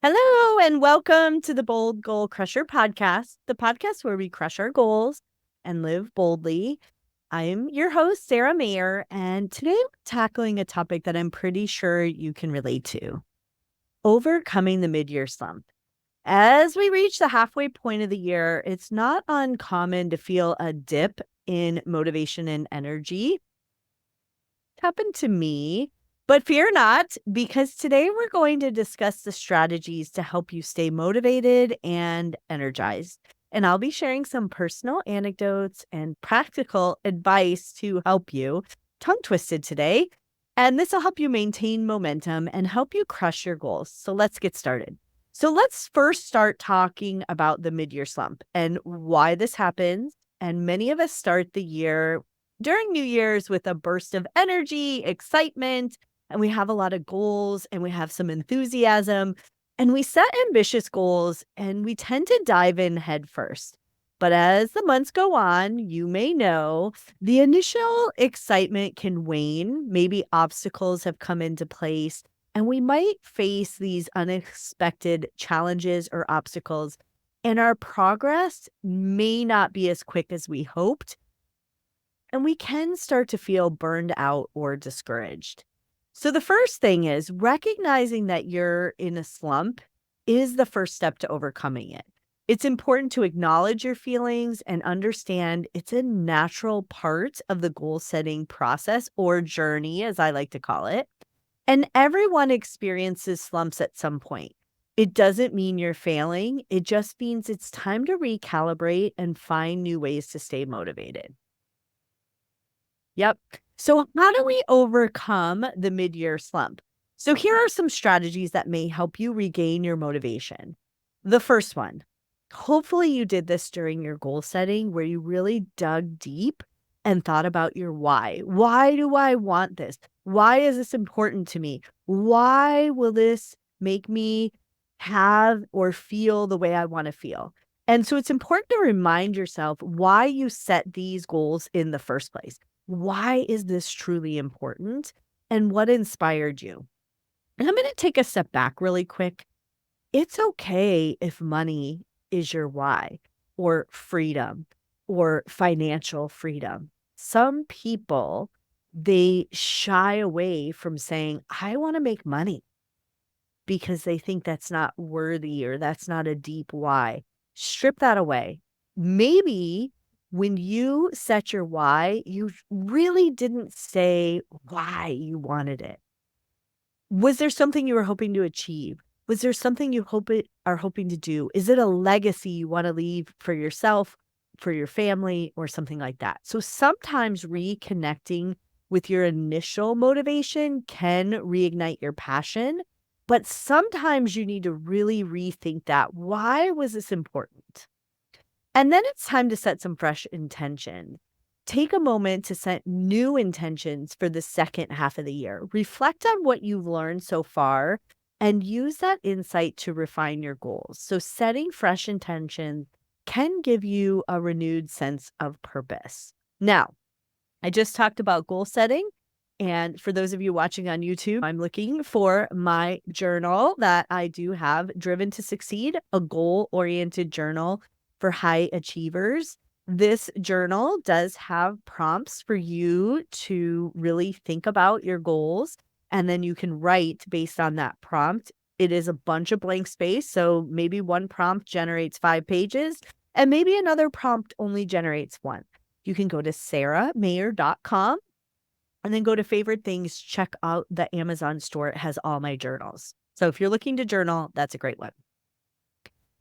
Hello, and welcome to the Bold Goal Crusher podcast, the podcast where we crush our goals and live boldly. I'm your host, Sara Mayer, and today we're tackling a topic that I'm pretty sure you can relate to: overcoming the mid-year slump. As we reach the halfway point of the year, it's not uncommon to feel a dip in motivation and energy. It happened to me. But fear not, because today we're going to discuss the strategies to help you stay motivated and energized. And I'll be sharing some personal anecdotes and practical advice to help you. Tongue twisted today. And this will help you maintain momentum and help you crush your goals. So let's get started. So let's first start talking about the mid-year slump and why this happens. And many of us start the year during New Year's with a burst of energy, excitement, and we have a lot of goals and we have some enthusiasm and we set ambitious goals and we tend to dive in head first. But as the months go on, you may know the initial excitement can wane. Maybe obstacles have come into place and we might face these unexpected challenges or obstacles, and our progress may not be as quick as we hoped. And we can start to feel burned out or discouraged. So the first thing is recognizing that you're in a slump is the first step to overcoming it. It's important to acknowledge your feelings and understand it's a natural part of the goal setting process, or journey, as I like to call it. And everyone experiences slumps at some point. It doesn't mean you're failing. It just means it's time to recalibrate and find new ways to stay motivated. Yep. So how do we overcome the mid-year slump? So here are some strategies that may help you regain your motivation. The first one, hopefully you did this during your goal setting where you really dug deep and thought about your why. Why do I want this? Why is this important to me? Why will this make me have or feel the way I want to feel? And so it's important to remind yourself why you set these goals in the first place. Why is this truly important? And what inspired you? And I'm going to take a step back really quick. It's okay if money is your why, or freedom, or financial freedom. Some people, they shy away from saying, I want to make money, because they think that's not worthy or that's not a deep why. Strip that away. Maybe when you set your why, you really didn't say why you wanted it. Was there something you were hoping to achieve? Was there something you are hoping to do? Is it a legacy you want to leave for yourself, for your family, or something like that? So sometimes reconnecting with your initial motivation can reignite your passion, but sometimes you need to really rethink that. Why was this important? And then it's time to set some fresh intention. Take a moment to set new intentions for the second half of the year. Reflect on what you've learned so far and use that insight to refine your goals. So setting fresh intentions can give you a renewed sense of purpose. Now, I just talked about goal setting. And for those of you watching on YouTube, I'm looking for my journal that I do have, Driven to Succeed, a goal-oriented journal for high achievers. This journal does have prompts for you to really think about your goals, and then you can write based on that prompt. It is a bunch of blank space, so maybe one prompt generates 5 pages, and maybe another prompt only generates 1. You can go to saramayer.com and then go to favorite things, check out the Amazon store. It has all my journals. So if you're looking to journal, that's a great one.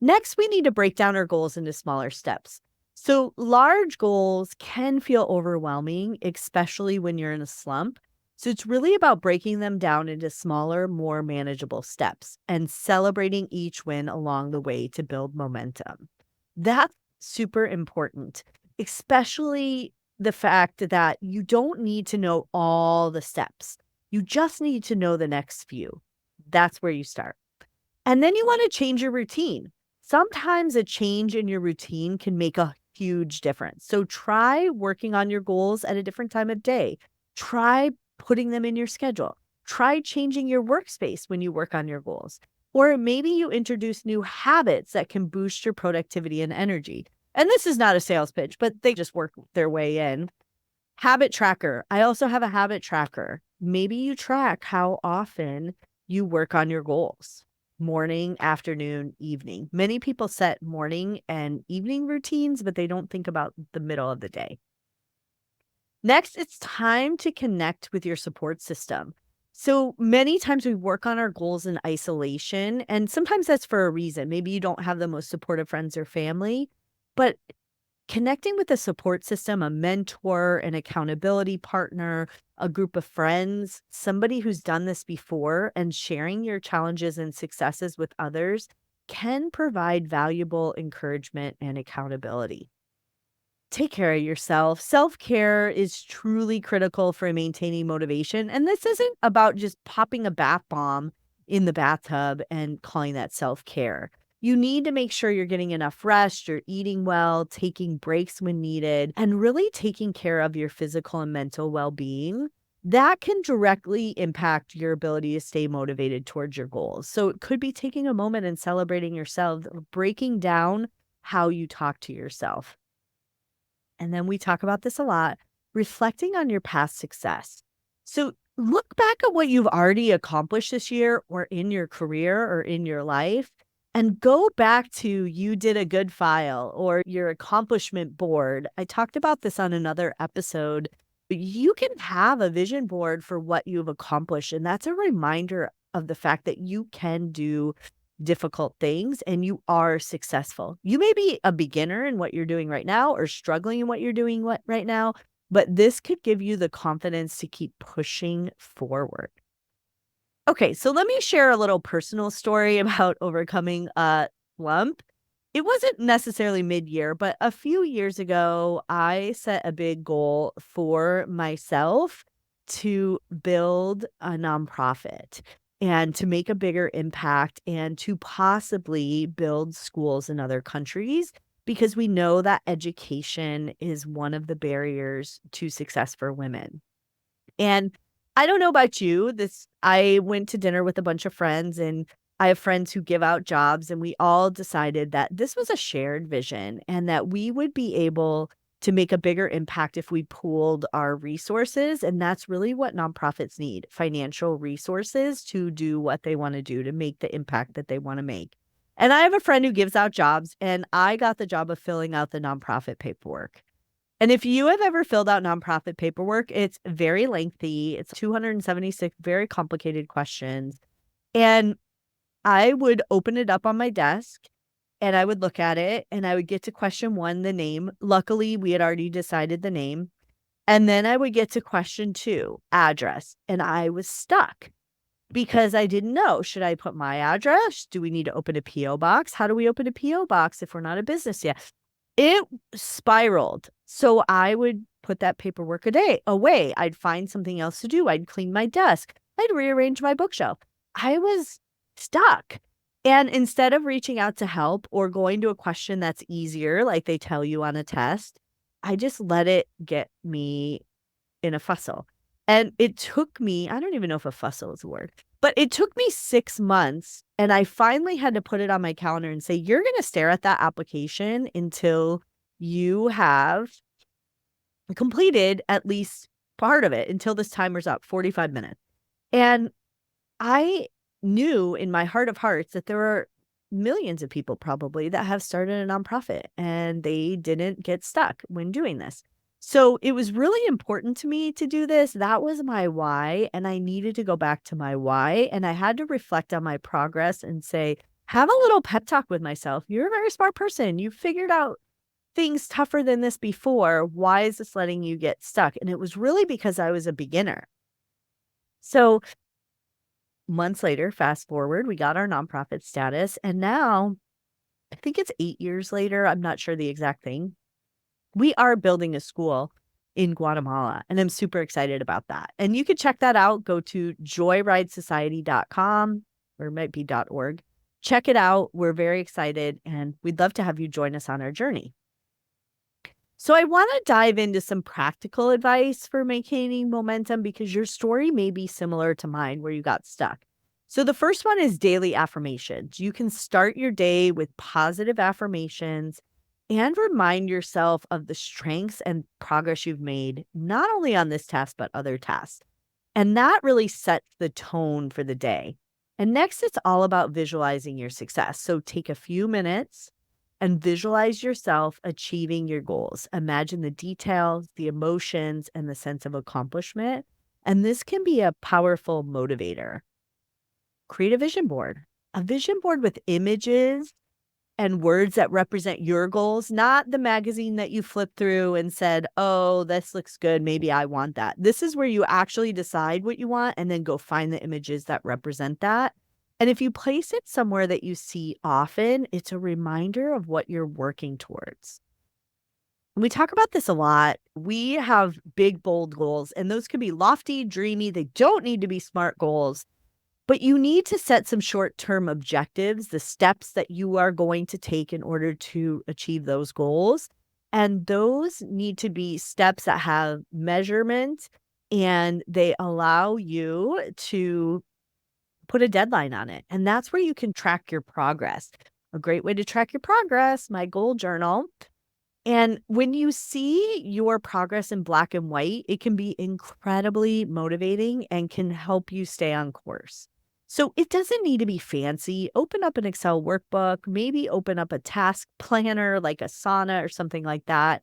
Next, we need to break down our goals into smaller steps. So large goals can feel overwhelming, especially when you're in a slump. So it's really about breaking them down into smaller, more manageable steps and celebrating each win along the way to build momentum. That's super important, especially the fact that you don't need to know all the steps. You just need to know the next few. That's where you start. And then you want to change your routine. Sometimes a change in your routine can make a huge difference. So try working on your goals at a different time of day. Try putting them in your schedule. Try changing your workspace when you work on your goals. Or maybe you introduce new habits that can boost your productivity and energy. And this is not a sales pitch, but they just work their way in. Habit tracker. I also have a habit tracker. Maybe you track how often you work on your goals. Morning, afternoon, evening. Many people set morning and evening routines, but they don't think about the middle of the day. Next, it's time to connect with your support system. So many times we work on our goals in isolation, and sometimes that's for a reason. Maybe you don't have the most supportive friends or family, but connecting with a support system, a mentor, an accountability partner, a group of friends, somebody who's done this before, and sharing your challenges and successes with others can provide valuable encouragement and accountability. Take care of yourself. Self-care is truly critical for maintaining motivation. And this isn't about just popping a bath bomb in the bathtub and calling that self-care. You need to make sure you're getting enough rest, you're eating well, taking breaks when needed, and really taking care of your physical and mental well-being. That can directly impact your ability to stay motivated towards your goals. So it could be taking a moment and celebrating yourself, breaking down how you talk to yourself. And then we talk about this a lot, reflecting on your past success. So look back at what you've already accomplished this year or in your career or in your life, and go back to you did a good file or your accomplishment board. I talked about this on another episode, but you can have a vision board for what you've accomplished. And that's a reminder of the fact that you can do difficult things and you are successful. You may be a beginner in what you're doing right now or struggling in what you're doing right now, but this could give you the confidence to keep pushing forward. Okay, so let me share a little personal story about overcoming a slump. It wasn't necessarily mid-year, but a few years ago, I set a big goal for myself to build a nonprofit and to make a bigger impact and to possibly build schools in other countries because we know that education is one of the barriers to success for women. And I don't know about you, I went to dinner with a bunch of friends and I have friends who give out jobs and we all decided that this was a shared vision and that we would be able to make a bigger impact if we pooled our resources. And that's really what nonprofits need, financial resources to do what they want to do, to make the impact that they want to make. And I have a friend who gives out jobs and I got the job of filling out the nonprofit paperwork. And if you have ever filled out nonprofit paperwork, it's very lengthy. It's 276 very complicated questions. And I would open it up on my desk and I would look at it and I would get to question 1, the name. Luckily, we had already decided the name. And then I would get to question 2, address. And I was stuck because I didn't know. Should I put my address? Do we need to open a P.O. box? How do we open a P.O. box if we're not a business yet? It spiraled. So I would put that paperwork away. I'd find something else to do. I'd clean my desk. I'd rearrange my bookshelf. I was stuck. And instead of reaching out to help or going to a question that's easier, like they tell you on a test, I just let it get me in a fussle. And it took me, I don't even know if a fussle is a word, but it took me 6 months. And I finally had to put it on my calendar and say, you're going to stare at that application until you have completed at least part of it, until this timer's up, 45 minutes. And I knew in my heart of hearts that there are millions of people probably that have started a nonprofit and they didn't get stuck when doing this. So it was really important to me to do this. That was my why. And I needed to go back to my why. And I had to reflect on my progress and say, have a little pep talk with myself. You're a very smart person. You figured out things tougher than this before. Why is this letting you get stuck? And it was really because I was a beginner. So months later, fast forward, we got our nonprofit status. And now I think it's 8 years later. I'm not sure the exact thing. We are building a school in Guatemala, and I'm super excited about that. And you can check that out. Go to joyridesociety.com, or it might be .org. Check it out. We're very excited, and we'd love to have you join us on our journey. So I want to dive into some practical advice for maintaining momentum because your story may be similar to mine where you got stuck. So the first one is daily affirmations. You can start your day with positive affirmations and remind yourself of the strengths and progress you've made, not only on this task, but other tasks. And that really sets the tone for the day. And next, it's all about visualizing your success. So take a few minutes and visualize yourself achieving your goals. Imagine the details, the emotions, and the sense of accomplishment. And this can be a powerful motivator. Create a vision board with images and words that represent your goals, not the magazine that you flipped through and said, oh, this looks good. Maybe I want that. This is where you actually decide what you want and then go find the images that represent that. And if you place it somewhere that you see often, it's a reminder of what you're working towards. We talk about this a lot. We have big, bold goals, and those can be lofty, dreamy. They don't need to be SMART goals. But you need to set some short-term objectives, the steps that you are going to take in order to achieve those goals. And those need to be steps that have measurement and they allow you to put a deadline on it. And that's where you can track your progress. A great way to track your progress, my goal journal. And when you see your progress in black and white, it can be incredibly motivating and can help you stay on course. So it doesn't need to be fancy. Open up an Excel workbook, maybe open up a task planner like Asana or something like that,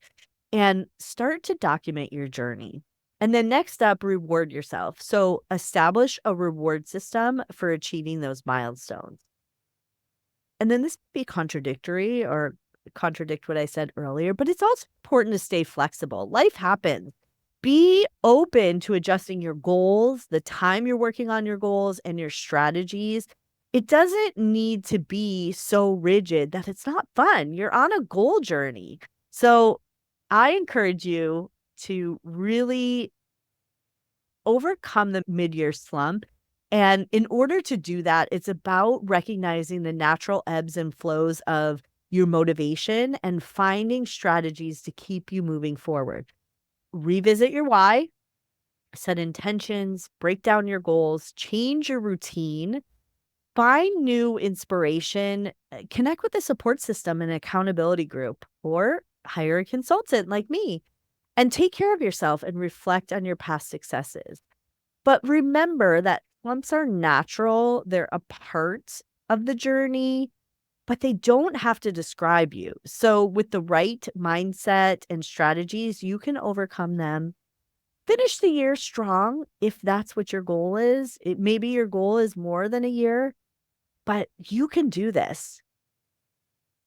and start to document your journey. And then next up, reward yourself. So establish a reward system for achieving those milestones. And then this may be contradictory or contradict what I said earlier, but it's also important to stay flexible. Life happens. Be open to adjusting your goals, the time you're working on your goals, and your strategies. It doesn't need to be so rigid that it's not fun. You're on a goal journey. So I encourage you to really overcome the mid-year slump. And in order to do that, it's about recognizing the natural ebbs and flows of your motivation and finding strategies to keep you moving forward. Revisit your why, set intentions, break down your goals, change your routine, find new inspiration, connect with a support system and accountability group, or hire a consultant like me, and take care of yourself and reflect on your past successes. But remember that slumps are natural, they're a part of the journey, but they don't have to describe you. So with the right mindset and strategies, you can overcome them. Finish the year strong if that's what your goal is. Maybe your goal is more than a year, but you can do this.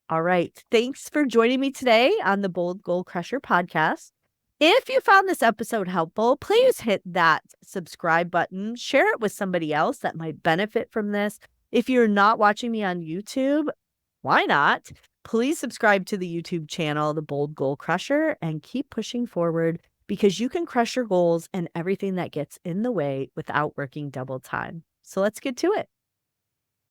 All right. Thanks for joining me today on the Bold Goal Crusher podcast. If you found this episode helpful, please hit that subscribe button. Share it with somebody else that might benefit from this. If you're not watching me on YouTube, why not? Please subscribe to the YouTube channel, The Bold Goal Crusher, and keep pushing forward because you can crush your goals and everything that gets in the way without working double time. So let's get to it.